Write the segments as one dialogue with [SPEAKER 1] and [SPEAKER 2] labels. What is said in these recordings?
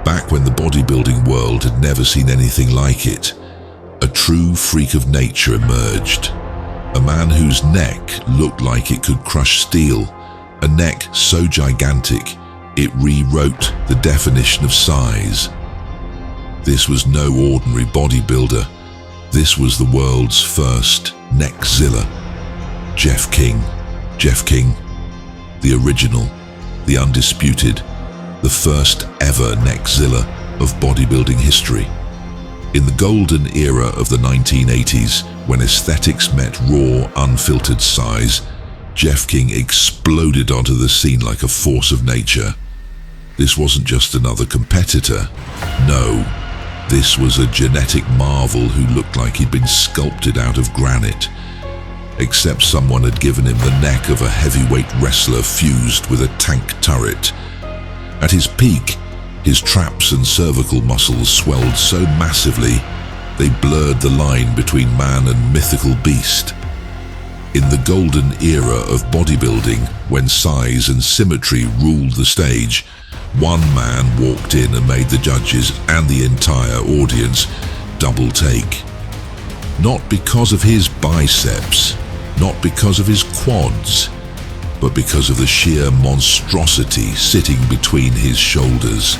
[SPEAKER 1] Back when the bodybuilding world had never seen anything like it, a true freak of nature emerged. A man whose neck looked like it could crush steel, a neck so gigantic it rewrote the definition of size. This was no ordinary bodybuilder. This was the world's first NECKZILLA. Jeff King. Jeff King, the original, the undisputed, the first ever NECKZILLA of bodybuilding history. In the golden era of the 1980s, when aesthetics met raw, unfiltered size, Jeff King exploded onto the scene like a force of nature. This wasn't just another competitor. No, this was a genetic marvel who looked like he'd been sculpted out of granite, except someone had given him the neck of a heavyweight wrestler fused with a tank turret. At his peak, his traps and cervical muscles swelled so massively they blurred the line between man and mythical beast. In the golden era of bodybuilding, when size and symmetry ruled the stage, one man walked in and made the judges and the entire audience double take. Not because of his biceps, not because of his quads, but because of the sheer monstrosity sitting between his shoulders.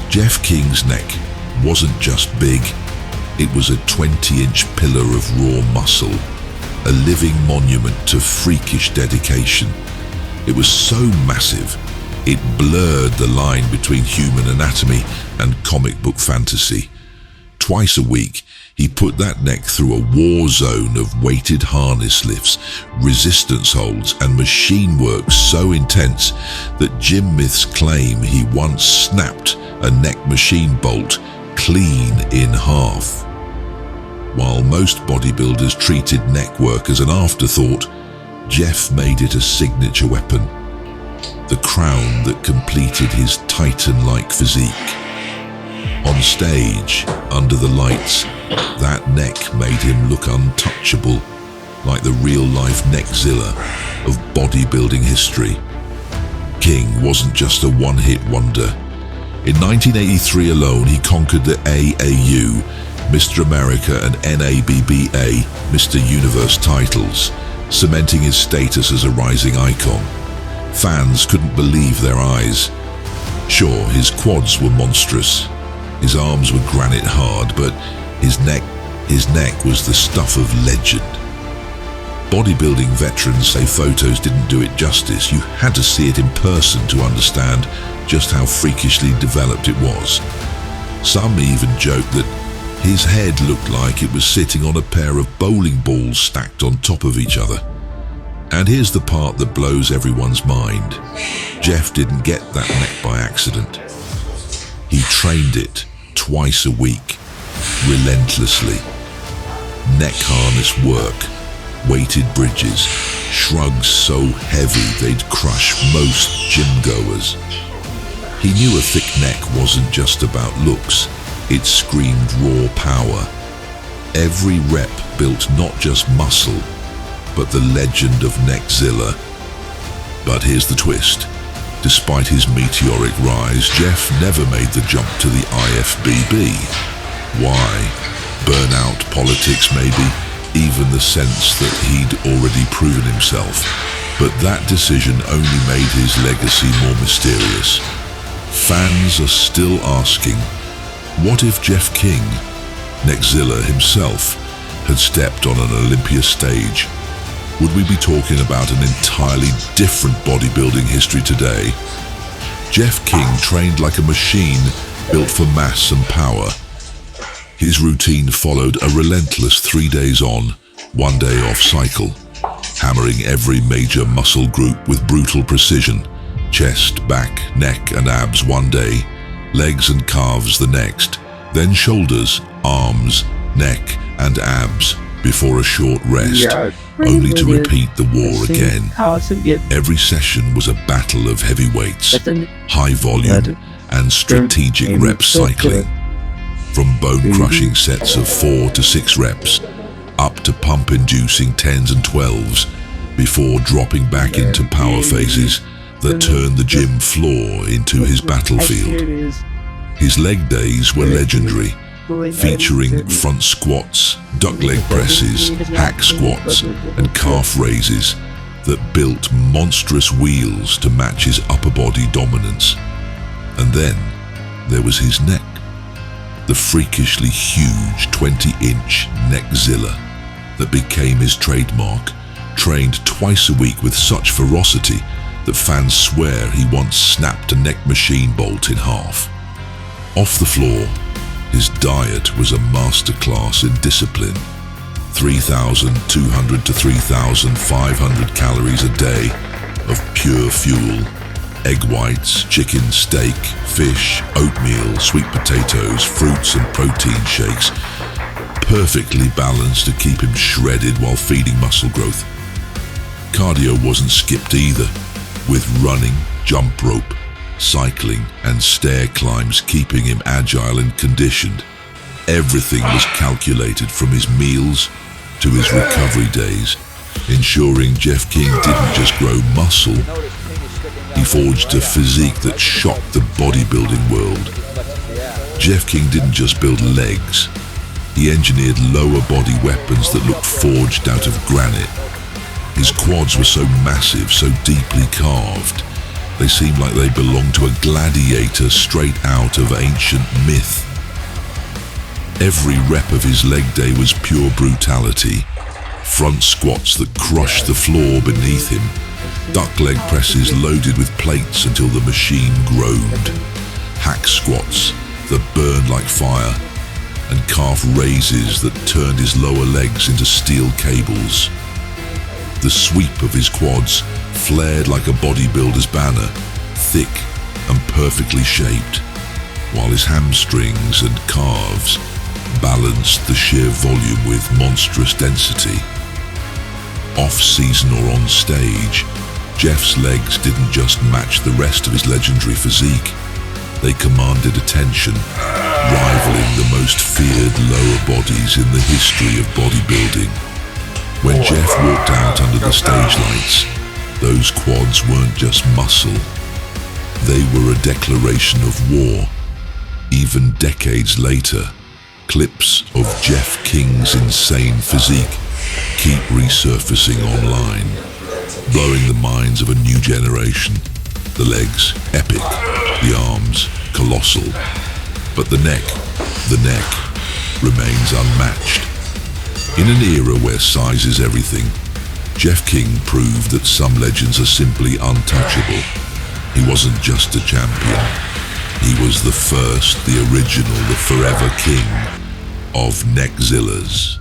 [SPEAKER 1] Jeff King's neck wasn't just big, it was a 20-inch pillar of raw muscle, a living monument to freakish dedication. It was so massive, it blurred the line between human anatomy and comic book fantasy. Twice a week, he put that neck through a war zone of weighted harness lifts, resistance holds, and machine work so intense that gym myths claim he once snapped a neck machine bolt clean in half. While most bodybuilders treated neck work as an afterthought, Jeff made it a signature weapon, the crown that completed his titan-like physique. On stage, under the lights, that neck made him look untouchable, like the real-life NECKZILLA of bodybuilding history. King wasn't just a one-hit wonder. In 1983 alone, he conquered the AAU, Mr. America and NABBA, Mr. Universe titles, cementing his status as a rising icon. Fans couldn't believe their eyes. Sure, his quads were monstrous. His arms were granite hard, but his neck was the stuff of legend. Bodybuilding veterans say photos didn't do it justice. You had to see it in person to understand just how freakishly developed it was. Some even joke that his head looked like it was sitting on a pair of bowling balls stacked on top of each other. And here's the part that blows everyone's mind. Jeff didn't get that neck by accident. He trained it twice a week, relentlessly. Neck harness work, weighted bridges, shrugs so heavy they'd crush most gym goers. He knew a thick neck wasn't just about looks, it screamed raw power. Every rep built not just muscle, but the legend of NECKZILLA. But here's the twist. Despite his meteoric rise, Jeff never made the jump to the IFBB. Why? Burnout, politics maybe, even the sense that he'd already proven himself. But that decision only made his legacy more mysterious. Fans are still asking, what if Jeff King, NECKZILLA himself, had stepped on an Olympia stage? Would we be talking about an entirely different bodybuilding history today? Jeff King trained like a machine built for mass and power. His routine followed a relentless 3 days on, 1 day off cycle, hammering every major muscle group with brutal precision. Chest, back, neck and abs 1 day, legs and calves the next, then shoulders, arms, neck and abs before a short rest, only to repeat the war again. Every session was a battle of heavy weights, high volume and strategic rep cycling. From bone-crushing sets of 4 to 6 reps, up to pump-inducing 10s and 12s, before dropping back into power phases that turned the gym floor into his battlefield. His leg days were legendary, featuring front squats, duck leg presses, hack squats, and calf raises that built monstrous wheels to match his upper body dominance. And then there was his neck, the freakishly huge 20-inch NECKZILLA that became his trademark, trained twice a week with such ferocity that fans swear he once snapped a neck machine bolt in half. Off the floor, his diet was a masterclass in discipline. 3,200 to 3,500 calories a day of pure fuel, egg whites, chicken, steak, fish, oatmeal, sweet potatoes, fruits and protein shakes, perfectly balanced to keep him shredded while feeding muscle growth. Cardio wasn't skipped either, with running, jump rope, cycling and stair climbs keeping him agile and conditioned. Everything was calculated from his meals to his recovery days, ensuring Jeff King didn't just grow muscle, he forged a physique that shocked the bodybuilding world. Jeff King didn't just build legs, he engineered lower body weapons that looked forged out of granite. His quads were so massive, so deeply carved, they seemed like they belonged to a gladiator straight out of ancient myth. Every rep of his leg day was pure brutality. Front squats that crushed the floor beneath him, duck leg presses loaded with plates until the machine groaned, hack squats that burned like fire, and calf raises that turned his lower legs into steel cables. The sweep of his quads flared like a bodybuilder's banner, thick and perfectly shaped, while his hamstrings and calves balanced the sheer volume with monstrous density. Off-season or on stage, Jeff's legs didn't just match the rest of his legendary physique, they commanded attention, rivaling the most feared lower bodies in the history of bodybuilding. When Jeff walked out under the stage lights, those quads weren't just muscle, they were a declaration of war. Even decades later, clips of Jeff King's insane physique keep resurfacing online, blowing the minds of a new generation. The legs, epic, the arms, colossal, but the neck remains unmatched. In an era where size is everything, Jeff King proved that some legends are simply untouchable. He wasn't just a champion, he was the first, the original, the forever king of NECKZILLAs.